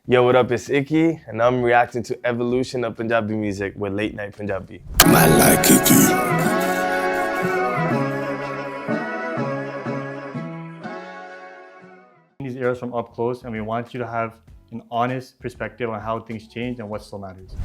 Yo, what up? It's Ikky, and I'm reacting to Evolution of Punjabi Music with Late Night Punjabi. I like Ikky. These eras from up close, and we want you to have an honest perspective on how things change and what still matters.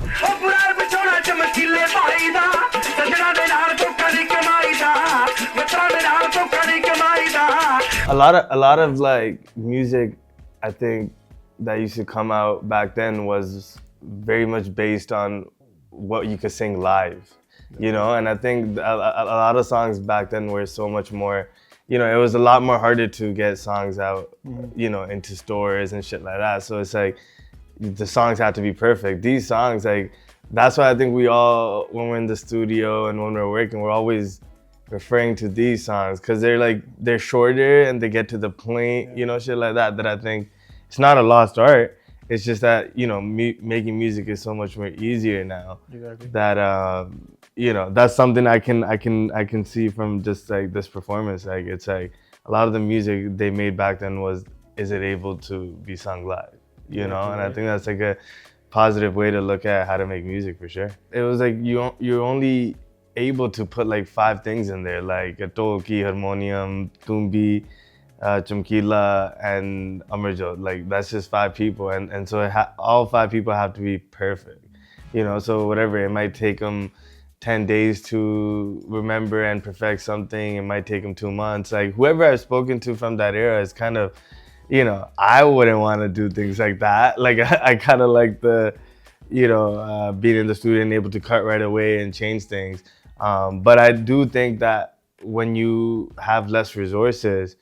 A lot of like music, I think, that used to come out back then was very much based on what you could sing live, you know? And I think a lot of songs back then were so much more, you know, it was a lot more harder to get songs out, you know, into stores and shit like that. So it's like, the songs had to be perfect. These songs, like, that's why I think we all, when we're in the studio and when we're working, we're always referring to these songs because they're shorter and they get to the point, you know, shit like that, that I think it's not a lost art. It's just that, you know, making music is so much more easier now. Exactly. That, you know, that's something I can see from just like this performance. Like, it's like a lot of the music they made back then is it able to be sung live, you know? And I think that's like a positive way to look at how to make music for sure. It was like you're only able to put like 5 things in there, like a tolki, harmonium, tumbi, Chamkila, and Amarjot. Like, that's just 5 people, and so all 5 people have to be perfect, you know? So whatever, it might take them 10 days to remember and perfect something. It might take them 2 months. Like, whoever I've spoken to from that era is kind of, you know, I wouldn't want to do things like that. Like, I kind of like the, you know, being in the studio and able to cut right away and change things. But I do think that when you have less resources,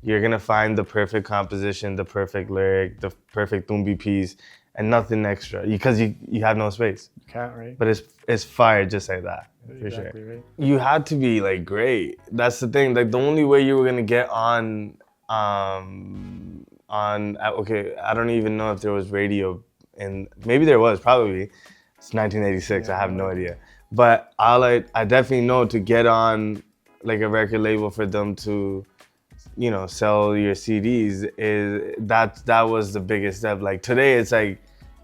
you're gonna find the perfect composition, the perfect lyric, the perfect tumbi piece, and nothing extra because you have no space. You can't, right? But it's fire just like that, for Exactly, sure. right? You had to be like great. That's the thing. Like, the only way you were gonna get on okay, I don't even know if there was radio, and maybe there was, probably. It's 1986. I have no idea. But I definitely know to get on like a record label for them to, you know, sell your CDs that was the biggest step. Like, today it's like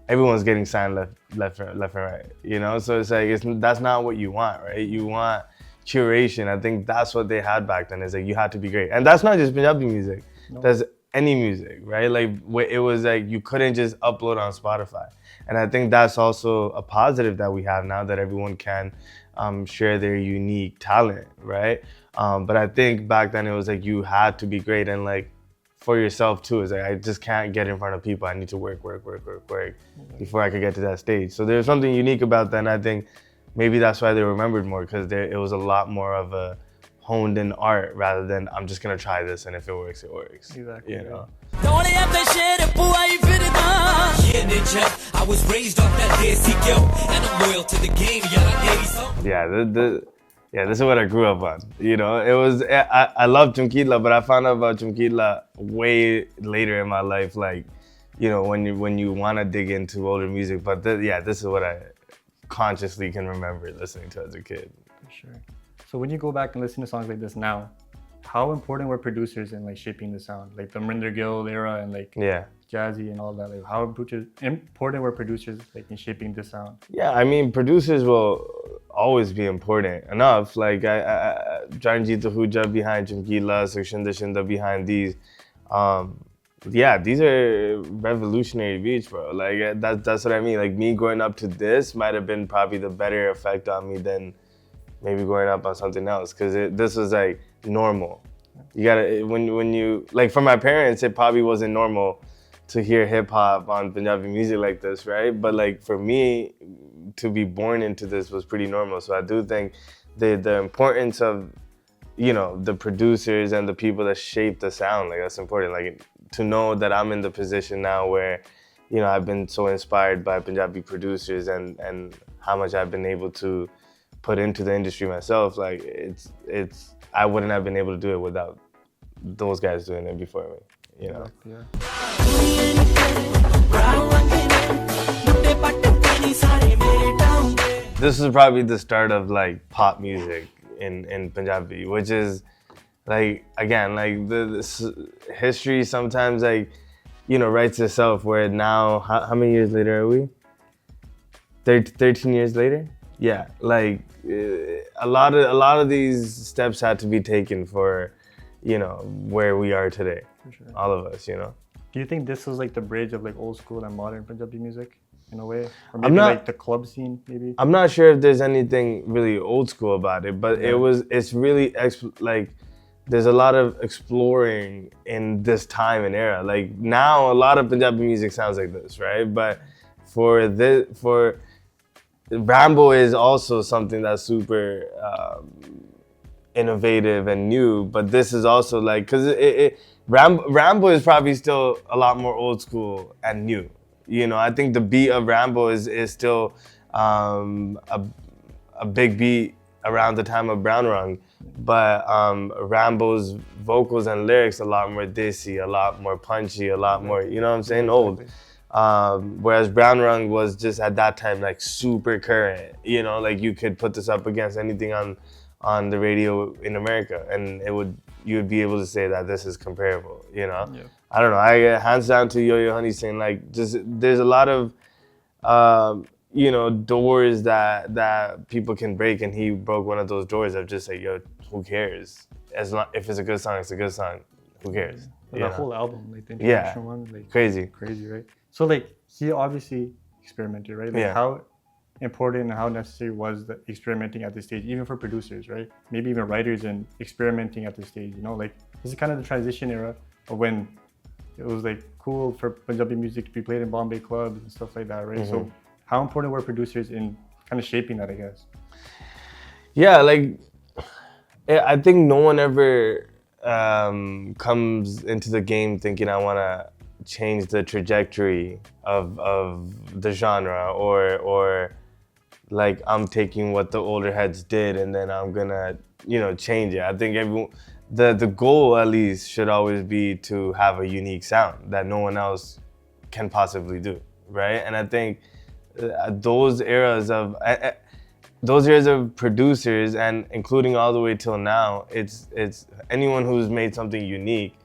everyone's getting signed left and right, you know? So it's like that's not what you want, right? You want curation. I think that's what they had back then. Is like you had to be great. And that's not just Punjabi music. No. That's any music, right? Like, it was like you couldn't just upload on Spotify. And I think that's also a positive that we have now, that everyone can share their unique talent, right? But I think back then it was like you had to be great, and like for yourself too. It's like, I just can't get in front of people. I need to work before I could get to that stage. So there's something unique about that, and I think maybe that's why they remembered more, because it was a lot more of a honed in art rather than I'm just gonna try this and if it works, it works. Exactly. You know? I was raised off that desi and I'm loyal to the game. Yeah, this is what I grew up on. You know, it was, I love Chamkila, but I found out about Chamkila way later in my life. Like, you know, when you want to dig into older music. But this is what I consciously can remember listening to as a kid. For sure. So when you go back and listen to songs like this now, how important were producers in like shaping the sound? Like the Munde era and like Jazzy and all that. Like, how important were producers like in shaping the sound? Yeah, I mean, producers will always be important enough. Like, Janjit Huja behind Chamkila, Shinda Shinda behind these. These are revolutionary beats, bro. Like, that's what I mean. Like, me growing up to this might have been probably the better effect on me than maybe growing up on something else, because this was like normal. You gotta, when you, like, for my parents, it probably wasn't normal to hear hip hop on Punjabi music like this, right? But like, for me, to be born into this was pretty normal. So I do think the importance of, you know, the producers and the people that shape the sound, like, that's important. Like, to know that I'm in the position now where, you know, I've been so inspired by Punjabi producers and how much I've been able to put into the industry myself. Like, it's I wouldn't have been able to do it without those guys doing it before me, you know? Yeah. This is probably the start of like pop music in Punjabi, which is like, again, like this history sometimes, like, writes itself. Where now, how many years later are we? 13 years later. Yeah, like a lot of these steps had to be taken for, where we are today. For sure. All of us, Do you think this was like the bridge of like old school and modern Punjabi music in a way, or maybe like the club scene? Maybe I'm not sure if there's anything really old school about it, but it's really like there's a lot of exploring in this time and era. Like now, a lot of Punjabi music sounds like this, right? But for Rambo is also something that's super innovative and new, but this is also like, because Rambo is probably still a lot more old school and new. I think the beat of Rambo is still a big beat around the time of Brown Rung, but Rambo's vocals and lyrics a lot more dissy, a lot more punchy, a lot more, you know what I'm saying, old. Whereas Brown Rung was just at that time like super current, like you could put this up against anything on the radio in America and you would be able to say that this is comparable, Yeah. I don't know, I hands down to Yo-Yo Honey saying like just there's a lot of doors that people can break, and he broke one of those doors of just like, yo, who cares? As long if it's a good song, it's a good song. Who cares? The whole album, like the introduction one, like crazy, right? So like he obviously experimented, right? Like how important and how necessary was the experimenting at this stage, even for producers, right? Maybe even writers and experimenting at this stage, like this is kind of the transition era of when it was like cool for Punjabi music to be played in Bombay clubs and stuff like that, right? Mm-hmm. So how important were producers in kind of shaping that, I guess? Yeah, like I think no one ever comes into the game thinking I want to change the trajectory of the genre or like I'm taking what the older heads did and then I'm gonna change it. I think the goal at least should always be to have a unique sound that no one else can possibly do, right? And I think those eras of producers, and including all the way till now, it's anyone who's made something unique,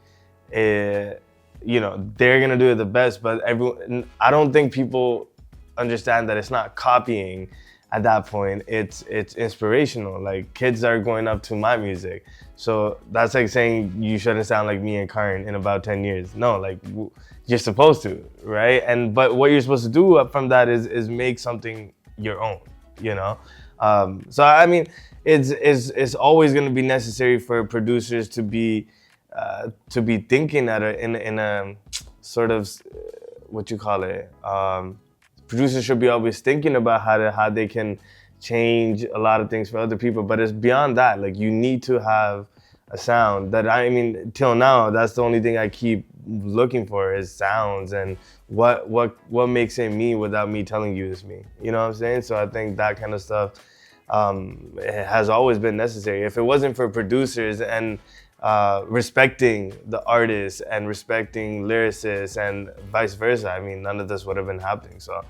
they're gonna do it the best. But I don't think people understand that it's not copying. At that point, it's inspirational. Like kids are going up to my music, so that's like saying you shouldn't sound like me and Karan in about 10 years. No, like you're supposed to, right? But what you're supposed to do from that is make something your own, So I mean, it's always going to be necessary for producers to be thinking in a sort of what you call it. Producers should be always thinking about how they can change a lot of things for other people, but it's beyond that. Like you need to have a sound that till now, that's the only thing I keep looking for is sounds and what makes it me without me telling you it's me. You know what I'm saying? So I think that kind of stuff it has always been necessary. If it wasn't for producers and respecting the artists and respecting lyricists and vice versa, none of this would have been happening. So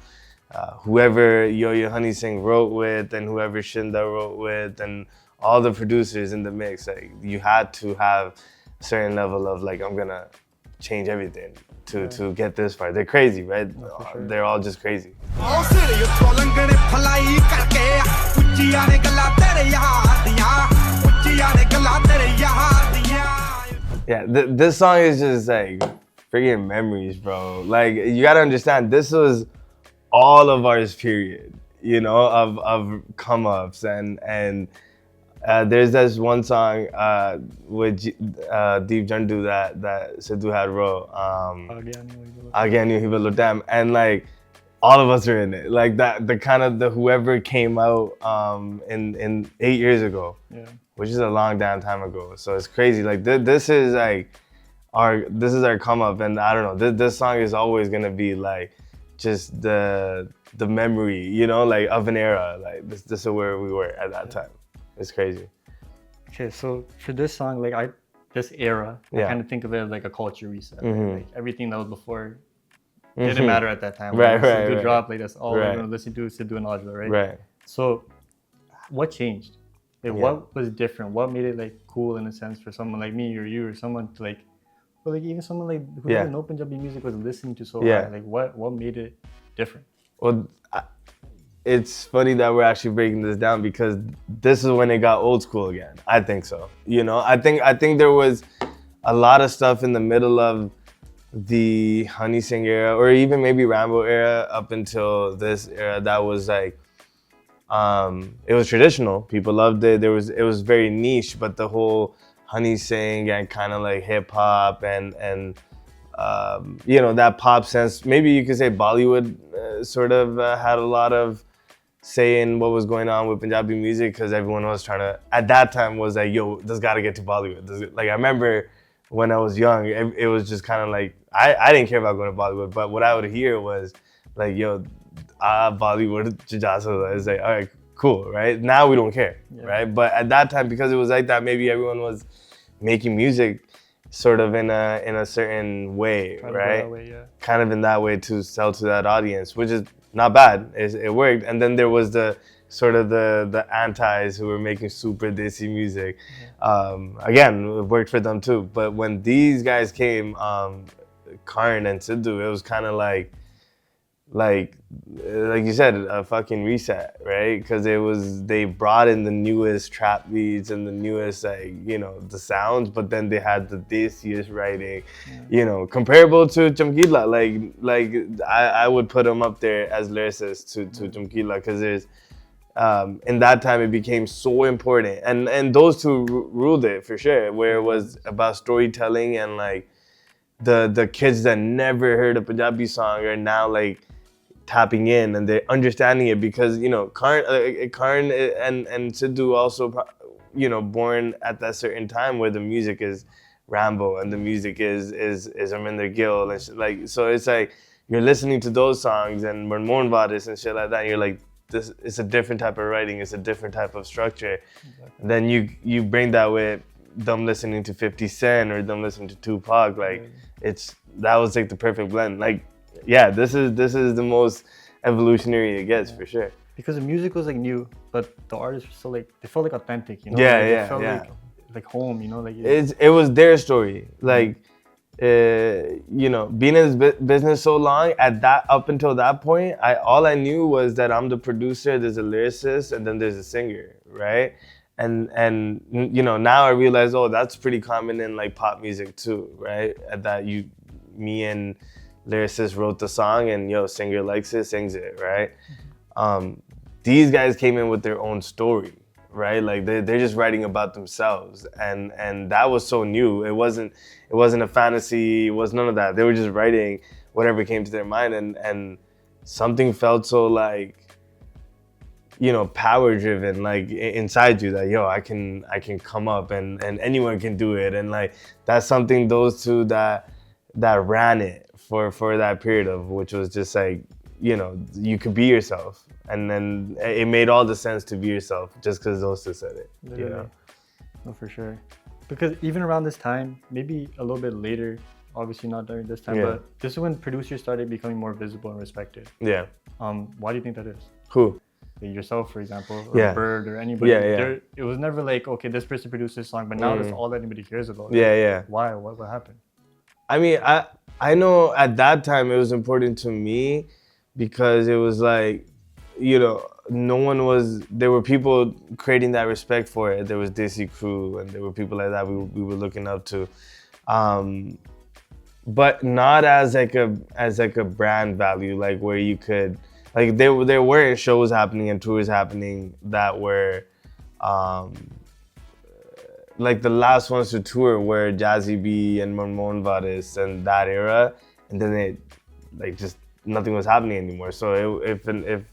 whoever Yo-Yo Honey Singh wrote with and whoever Shinda wrote with and all the producers in the mix, like you had to have a certain level of like, I'm gonna change everything to get this far. They're crazy, right? Sure. They're all just crazy. Yeah, this song is just like freaking memories, bro. Like you gotta understand, this was all of ours period, of come ups and there's this one song with Deep Jandu that Sidhu had wrote, Agyan Hi Balutam, and like all of us are in it. Like that, the whoever came out in 8 years ago, which is a long damn time ago. So it's crazy. Like this is like our come up, and I don't know. This song is always gonna be like just the memory, like of an era. Like this is where we were at that time. It's crazy. Okay, so for this song, like this era, I kind of think of it as like a culture reset. Mm-hmm. Right? Like everything that was before didn't matter at that time. Right. Drop, like that's all we're gonna listen to is Sidhu and Ajla, right? Right. So what changed? Like what was different? What made it like cool in a sense for someone like me or you or someone to like But like even someone like who doesn't know Punjabi music was listening to so hard. Like what made it different? Well, it's funny that we're actually breaking this down because this is when it got old school again. I think so. You know, I think there was a lot of stuff in the middle of the Honey Singh era, or even maybe Rambo era, up until this era, that was like, it was traditional. People loved it. It was very niche, but the whole Honey Singh and kind of like hip hop and you know, that pop sense. Maybe you could say Bollywood sort of had a lot of say in what was going on with Punjabi music, because everyone was trying to, at that time, was like, yo, this got to get to Bollywood. Like I remember when I was young, it was just kind of like, I didn't care about going to Bollywood, but what I would hear was like, yo, Bollywood, it's like, all right, cool, right? Now we don't care, right? But at that time, because it was like that, maybe everyone was making music sort of in a certain way, right? Kind of in that way to sell to that audience, which is not bad. It worked. And then there was the sort of the antis who were making super desi music. Again, it worked for them too. But when these guys came, Karn and Sidhu, it was kind of like you said, a fucking reset, right? Because they brought in the newest trap beats and the newest, like, you know, the sounds, but then they had the desiest writing, you know, comparable to Chamkila. Like I would put them up there as lyricists to Chamkila, because there's in that time it became so important, and those two ruled it for sure, where it was about storytelling, and like the kids that never heard a Punjabi song are now like tapping in and they're understanding it, because, you know, Karn and Sidhu also, you know, born at that certain time where the music is Rambo and the music is Arminder Gill and shit. Like, so it's like you're listening to those songs and Moosewala and shit like that, and you're like, this it's a different type of writing, it's a different type of structure. Exactly. Then you bring that with them listening to 50 Cent or them listening to Tupac, like that was like the perfect blend. Like, yeah, this is the most evolutionary it gets, for sure. Because the music was like new, but the artists were still like, they felt like authentic, you know? Yeah, like, it felt like home, you know? Like it was their story. Like, you know, being in this business so long, up until that point, all I knew was that I'm the producer, there's a lyricist, and then there's a singer, right? And you know, now I realize, oh, that's pretty common in like pop music too, right? That me and lyricist wrote the song, and yo, singer likes it, sings it, right? These guys came in with their own story, right? Like they're just writing about themselves, and that was so new. It wasn't a fantasy, it was none of that. They were just writing whatever came to their mind, and something felt so like, you know, power driven, like inside you, that yo, I can come up and anyone can do it, and like that's something those two that ran it for that period of, which was just like, you know, you could be yourself, and then it made all the sense to be yourself just because those two said it. Literally. You know? No, for sure. Because even around this time, maybe a little bit later, obviously not during this time, but this is when producers started becoming more visible and respected. Yeah. Why do you think that is? Who? Like yourself, for example, or Bird, or anybody. It was never like, okay, this person produced this song, but now that's all that anybody cares about. Why? What happened? I mean, I know at that time it was important to me because it was like, you know, there were people creating that respect for it. There was Desi Crew, and there were people like that we were looking up to. But not as like a brand value, like where you could, like there weren't shows happening and tours happening that were, like the last ones to tour were Jazzy B and Moosewala and that era, and then it, like, just nothing was happening anymore. So if an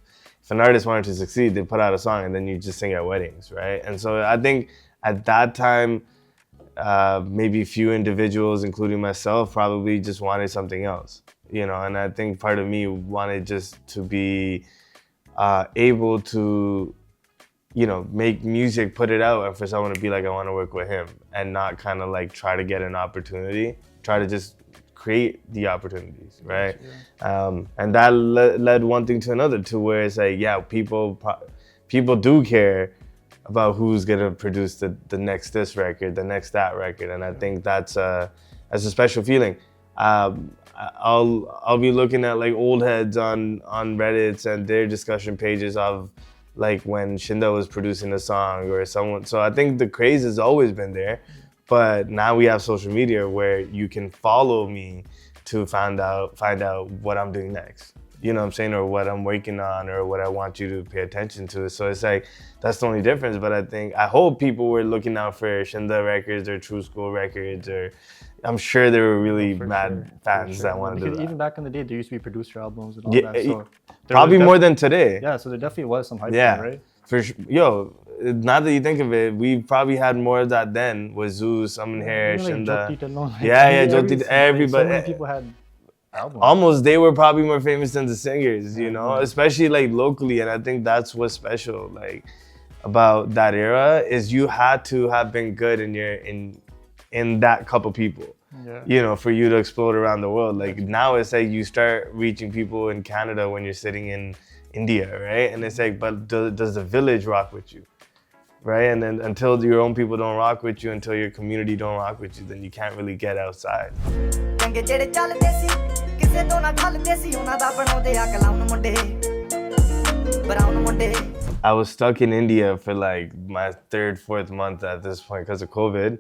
artist wanted to succeed, they put out a song and then you just sing at weddings, right? And so I think at that time, maybe a few individuals, including myself, probably just wanted something else, you know. And I think part of me wanted just to be able to, you know, make music, put it out, and for someone to be like, I want to work with him, and not kind of like try to get an opportunity, try to just create the opportunities, right? And that led one thing to another, to where it's like, yeah, people do care about who's gonna produce the next this record, the next that record, and I think that's that's a special feeling. I'll be looking at like old heads on Reddits and their discussion pages of like when Shinda was producing a song or someone. So I think the craze has always been there, but now we have social media where you can follow me to find out what I'm doing next. You know what I'm saying? Or what I'm working on or what I want you to pay attention to. So it's like, that's the only difference. But I hope people were looking out for Shinda records or True School records, or I'm sure there were really mad fans that wanted to do that. Even back in the day, there used to be producer albums and all that. So probably more than today. Yeah, so there definitely was some hype there, right? For sure. Yo, now that you think of it, we probably had more of that then with Zeus, Summon Hair, Shinda. Everybody. So many people had albums. Almost, they were probably more famous than the singers, you know, especially like locally. And I think that's what's special, like, about that era is you had to have been good in that couple people, you know, for you to explode around the world. Like now it's like you start reaching people in Canada when you're sitting in India, right? And it's like, but does the village rock with you, right? And then until your own people don't rock with you, until your community don't rock with you, then you can't really get outside. I was stuck in India for like my 3rd, 4th month at this point because of COVID.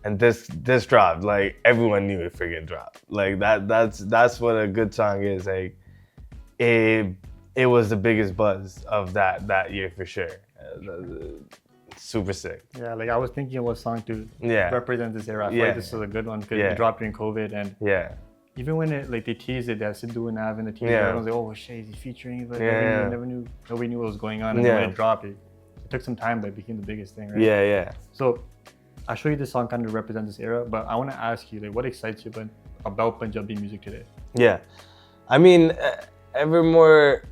And this dropped, like everyone knew it freaking dropped. Like that's what a good song is. Like it was the biggest buzz of that year for sure. Super sick. Yeah, like I was thinking of what song to represent this era. I feel like this is a good one because it dropped during COVID, and even when they teased it, that Sidhu and Nav in the teaser, everyone was like, oh shit, he's featuring, but nobody knew what was going on, and when it dropped, it took some time, but it became the biggest thing, right? Yeah. So I'll show you this song kind of represents this era, but I want to ask you, like, what excites you about Punjabi music today? Yeah, I mean, ever more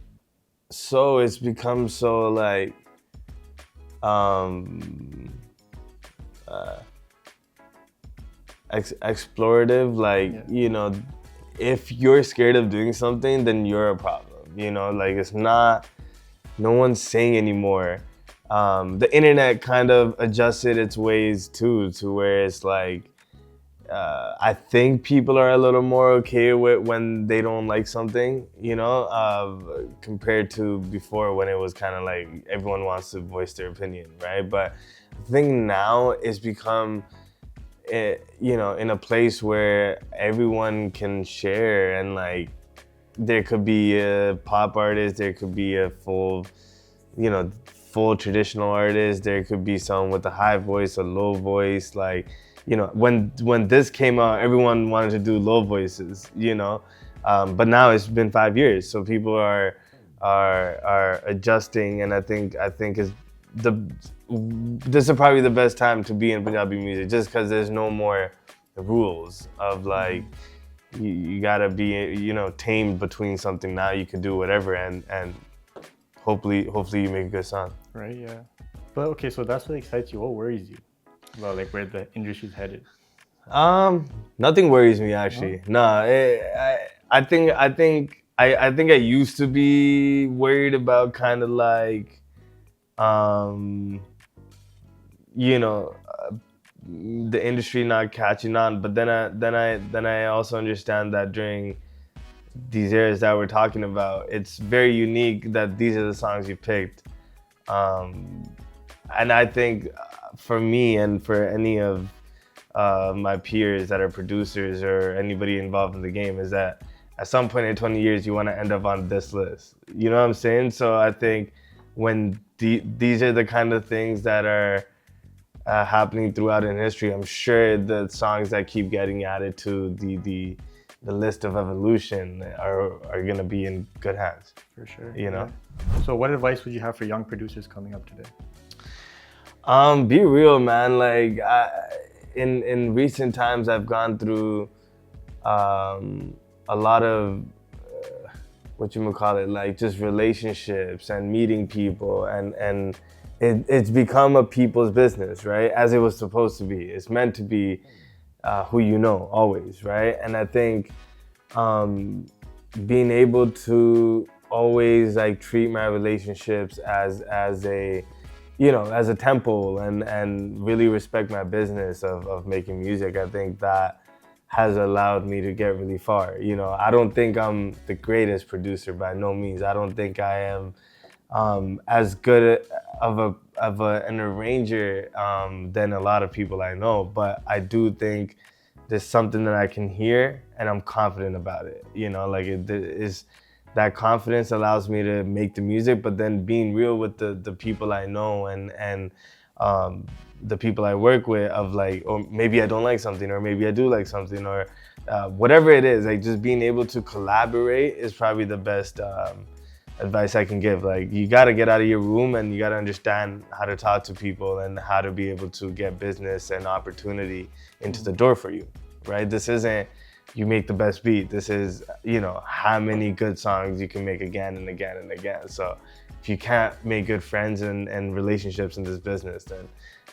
so, it's become so like explorative. Like you know, if you're scared of doing something, then you're a problem. You know, like it's not. No one's saying anymore. The internet kind of adjusted its ways too, to where it's like, I think people are a little more okay with when they don't like something, you know, compared to before when it was kind of like everyone wants to voice their opinion, right? But I think now it's become, you know, in a place where everyone can share, and like there could be a pop artist, there could be a full traditional artist, there could be someone with a high voice, a low voice. Like, you know, when this came out, everyone wanted to do low voices, you know, but now it's been 5 years, so people are adjusting, and I think this is probably the best time to be in Punjabi music, just because there's no more rules of like you gotta be, you know, tamed between something. Now you can do whatever, and hopefully you make a good song. Right, yeah. But okay, so that's what excites you. What worries you about like where the industry's headed? Nothing worries me actually. No, I think I used to be worried about kind of like, you know, the industry not catching on. But then I also understand that during these eras that we're talking about, it's very unique that these are the songs you picked. And I think for me and for any of my peers that are producers or anybody involved in the game, is that at some point in 20 years, you want to end up on this list. You know what I'm saying? So I think when these are the kind of things that are happening throughout in history, I'm sure the songs that keep getting added to the list of evolution are gonna be in good hands. For sure. You know? Yeah. So what advice would you have for young producers coming up today? Be real, man. Like in recent times, I've gone through a lot of like just relationships and meeting people, and it's become a people's business, right? As it was supposed to be. It's meant to be who you know always, right? And I think being able to always like treat my relationships as a, you know, as a temple, and really respect my business of making music. I think that has allowed me to get really far. You know, I don't think I'm the greatest producer by no means. I don't think I am as good of an arranger than a lot of people I know, but I do think there's something that I can hear and I'm confident about it. You know, like it is that confidence allows me to make the music, but then being real with the people I know and the people I work with of like, or maybe I don't like something, or maybe I do like something, or whatever it is, like just being able to collaborate is probably the best advice I can give. Like, you gotta get out of your room and you gotta understand how to talk to people and how to be able to get business and opportunity into the door for you, right? This isn't you make the best beat. This is, you know, how many good songs you can make again and again and again. So if you can't make good friends and relationships in this business, then,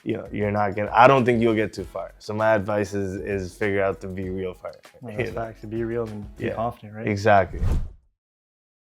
you know, you're not gonna, I don't think you'll get too far. So my advice is figure out the be real part. Well, that's facts. To be real and be confident, right? Exactly.